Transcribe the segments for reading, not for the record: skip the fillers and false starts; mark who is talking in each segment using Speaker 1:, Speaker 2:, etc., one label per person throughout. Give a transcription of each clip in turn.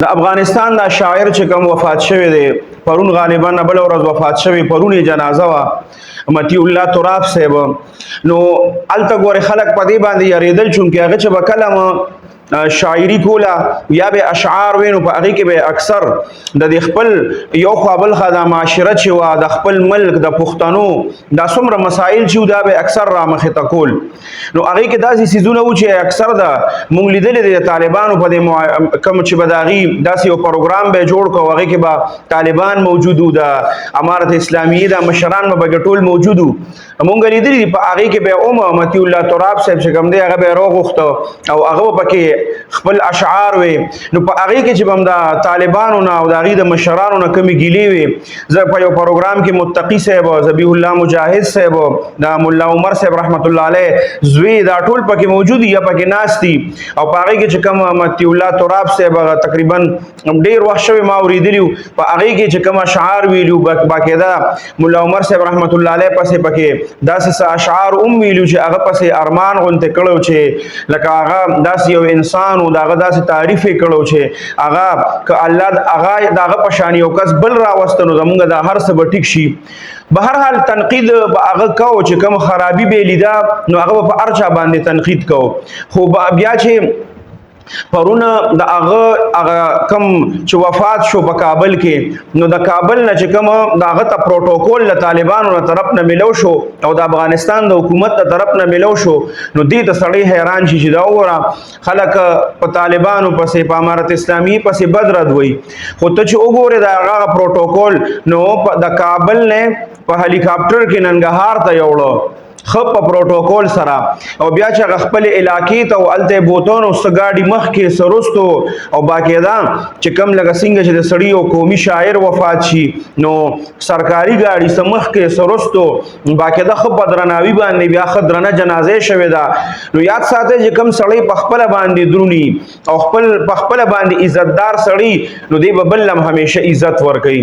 Speaker 1: د افغانستان دا شاعر چې کوم وفات شوی دی پرون غالبا بل ورځ وفات شوی پرون جنازه وا متی الله تراب صاحب نو الته ګوره خلک په دې باندې یریدل چونکه هغه چې وکلم شاعری کولا یا به اشعار وینو په هغه کې به اکثر د خپل یو قابل خدای معاشرت چې وا د خپل ملک د پښتنو د څومره مسائل چې دا به اکثر را مخه تکول نو هغه کې داسې سيزونه و چې اکثر د مونږ لیدل د طالبانو په دې کم چې بداغي داسې یو پروګرام به جوړ کو هغه کې به طالبان موجود و د امارت اسلامیه د مشران به ټول موجود مونږ لیدل په هغه کې به متی الله تراب صاحب چې کوم دی هغه به روغخته او هغه پکې خپل اشعار وي نو په هغه کې چې بم د طالبانو نه او د غید مشرانو نه کمی ګیلی وي زه په یو پروګرام کې متقی صاحب ذبیح الله مجاهد صاحب د مولا عمر صاحب رحمت الله علیه زوی دا ټول پکې موجود یا پکې ناشتي او په هغه کې چې کوم متی الله تراب صاحب تقریبا ډیر وخت شوی ما اوریدلیو په هغه کې چې کوم اشعار ویلو باقاعده مولا عمر صاحب رحمت الله علیه پسې پکې داسې اشعار ویلو چې هغه پسې ارمان غونته کړو چې لکه هغه داسې یو انسان او داغه داسې تعریف کړو چې هغه ک الله هغه داغه پشانی او کس بل را وستنو زمونږ د هر څه ټیک شي به هر حال تنقید به هغه کو چې کوم خرابي به لیدا نو هغه په ارچا باندې تنقید کو خو بیا چې پرونه د هغه کم چې وفات شو په کابل کې نو د کابل نه چې کوم دغه ته پروتوکول له طالبانو نه طرف نه ملو شو او د افغانستان د حکومت ته طرف نه ملو شو نو دې ته سړی حیران شي چې دا وګوره خلک په طالبانو پسې په امارت اسلامي پسې بدرد وي خو ته چې وګوره د هغه پروتوکول نو د کابل نه په هلیکاپټر کې ننګرهار ته یوړو خپ پروتوکول سره او بیا چې خپل علاقې ته ولته بوتون او سګاډي مخ کې سروستو او باقاعده چې کم لګ څنګه چې د سړی او قومي شاعر وفات شي نو سرکاري گاډي سمخ کې سروستو باقاعده خپ درناوی باندې بیا خدرنه جنازه شوه دا نو یاد ساته چې کم سړی په خپل باندې درونی او خپل په خپل باندې عزتدار سړی نو دی ببلم همیشه عزت ور کوي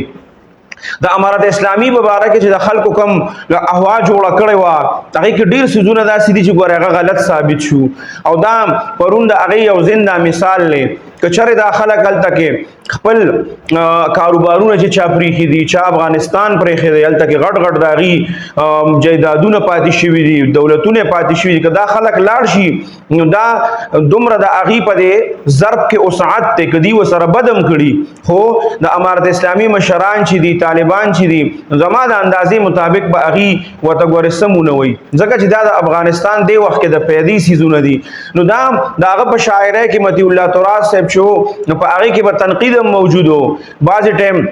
Speaker 1: د امارت اسلامی مبارک چې د خلکو کم احوا جوړه کړي وا هغه کې ډیر سيزونه داسې دي چې ګوره هغه غلط ثابت شو او دا پرون د هغه یو زنده مثال لې کچره د خلک الته کې خپل کاروبارونه چې چا پریخي دي چا افغانستان پریخي دي الته کې غټ غټ داغي جیدادونه پاتې شوي دي دولتونه پاتې شوي دي کدا خلک لاړ شي نو دا دومره د اغي په دې ضرب کې اوسعت ته کدي وسره بدم کړي خو د امارت اسلامی مشران چې دي طالبان چې دي زما د اندازې مطابق به اغي وته ګورسمونه وي ځکه چې دا د افغانستان دی وخت کې د پیدي سيزونه دي نو دا داغه په شاعره کې متی الله تراث صاحب شو نو په هغه کې به تنقید موجودو بعض ټیم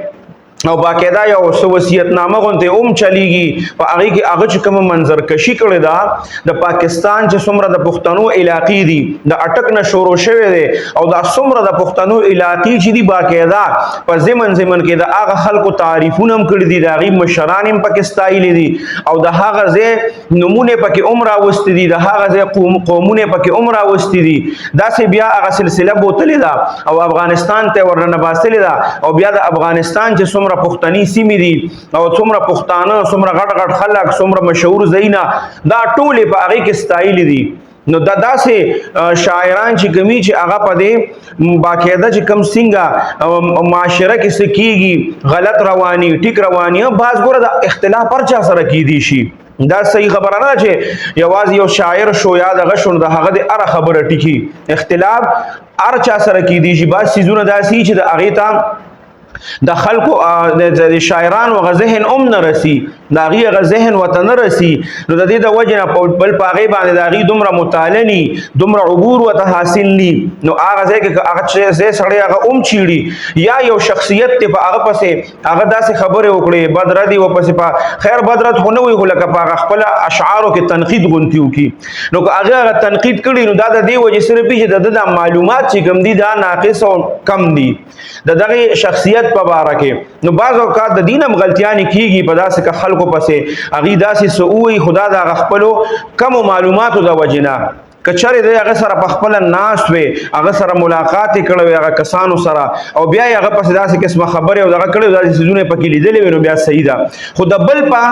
Speaker 1: او باقاعده یو وصیت نامه غونته چلیږي په هغه کې هغه چې کوم منظر کشي کړی دا د پاکستان چې څومره د پښتنو علاقې دي د اٹک نه شروع شوی دی او دا څومره د پښتنو علاقې چې دي باقاعده په زمن کې د هغه خلکو تعریفونه هم کړی دي د هغه مشران هم پاکستاني دي او د هغه ځای نمونه پکې عمره واستي دي د هغه ځای قومونه پکې عمره واستي دي دا سه بیا هغه سلسله بوتلې ده او افغانستان ته ورنه باسلې ده او بیا د افغانستان چې څومره پښتني سیمې دي او څومره پښتانه څومره غټ غټ خلک څومره مشهور زینا دا ټول په هغه کې ستایل دي نو دا داسې شاعران چې کمی چې هغه په دې باقاعده چې کم څنګه معاشره کې سکیږي غلط رواني ټیک رواني بعض ګوره د اختلاف پر چا سره کیدی شي دا صحیح خبره نه چې یوازې یو شاعر شو یا دغه شون د هغه د اره خبره ټیکی اختلاف ار چا سره کیدی شي بعض سيزونه داسي چې د هغه ته د خلکو د شاعرانو غذهن نه رسی دا غي غذهن وطن رسی نو د دې د وجنه په بل پاغي باندې دا غي دومره مطالني دومره عبور وته حاصل ني نو هغه ځکه هغه چې سړی هغه چیړي یا یو شخصیت ته په هغه پسې هغه داسې خبره وکړي بدر دی و پسې په خیر بدرت هونه وي لکه په خپل اشعارو کې تنقید غونتیو کی نو هغه تنقید کړي نو دا د دې وجه سره پیښه د معلومات چې کم دي دا ناقص او کم دي دغه شخصیت په باره کې نو بعض اوقات د دینم غلطیانې کیږي په داسې خلکو پسې هغه داسې سووي خدا د خپلو کم معلوماتو د وجنه کچره د هغه سره په خپل ناست وي هغه سره ملاقات کړي هغه کسانو سره او بیا هغه پس داسې قسمه خبره او دغه کړي داسې سيزونه پکې لیدلې وي نو بیا صحیح ده خو د بل په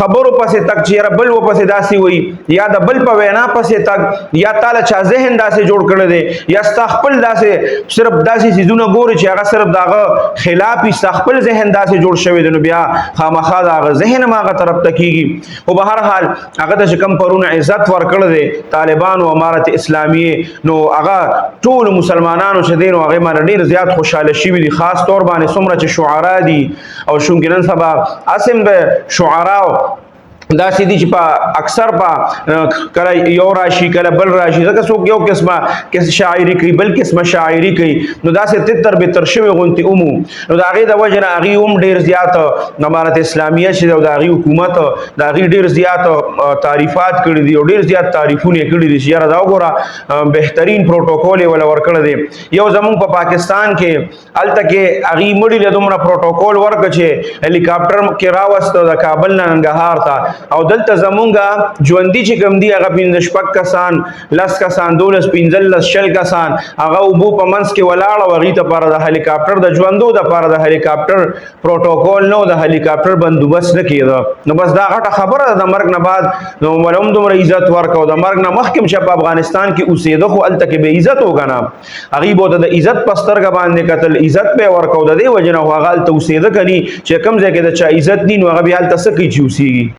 Speaker 1: خبرو پسې تک چې بل و پسې داسې وي یا د بل په وینا پسې تک یا تعالی چا ذهن داسې جوړ کړی دی یا خپل داسې صرف داسې سيزونه ګوري چې هغه صرف دغه خلاف خپل ذهن داسې جوړ شوی دی نو بیا خامخا دغه ذهن ماغه طرف ته کیږي او به هر حال هغه ته کم پرونه عزت ورکړل دي طالبان او امارت اسلامیه نو هغه ټول مسلمانانو چې دین او هغه باندې ډیر زیات خوشاله شي دي خاص طور باندې څومره چې شعرا دي او شونګنن سبا اسم به شعرا دا سیدی چې په اکثر په کله یو راشي کله بل راشي ځکه څوک یو قسمه شاعری کوي بل قسمه شاعری کوي نو دا سه تتر به تر شوی غونتی اومو نو دا غي د وجنه غي ډیر زیات امارت اسلامیه چې دا غي حکومت دا غي ډیر زیات تعریفات کړی دي او ډیر زیات تعریفونه کړی دي چې یاره دا وګوره بهترین پروتوکول ولا ورکړل دي یو زمون په پاکستان کې الته کې غي مړی له دومره پروتوکول ورک چې هلیکاپټر کې راوستو د کابل نه ننګرهار ته او دلته زمونږه ژوندۍ چې کوم دی هغه 15 شپږ کسان 10 کسان 12 15 شل کسان هغه وبو په منځ کې ولاړ او غي ته پر د هلیکاپټر د ژوندو د پر د هلیکاپټر پروتوکول نو د هلیکاپټر بندوبست نه کیده نو بس دا غټه خبره د مرګ نه بعد نو ولوم دومره عزت ورکاو د مرګ نه مخکې چې په افغانستان کې اوسېده خو الته کې به عزت وګڼه هغه بوته د عزت پسترګ باندې قتل عزت په ورکاو د دې وجنه هغه الته اوسېده کني چې کم ځای کې د چا عزت دین هغه بیا الته سکی چوسیږي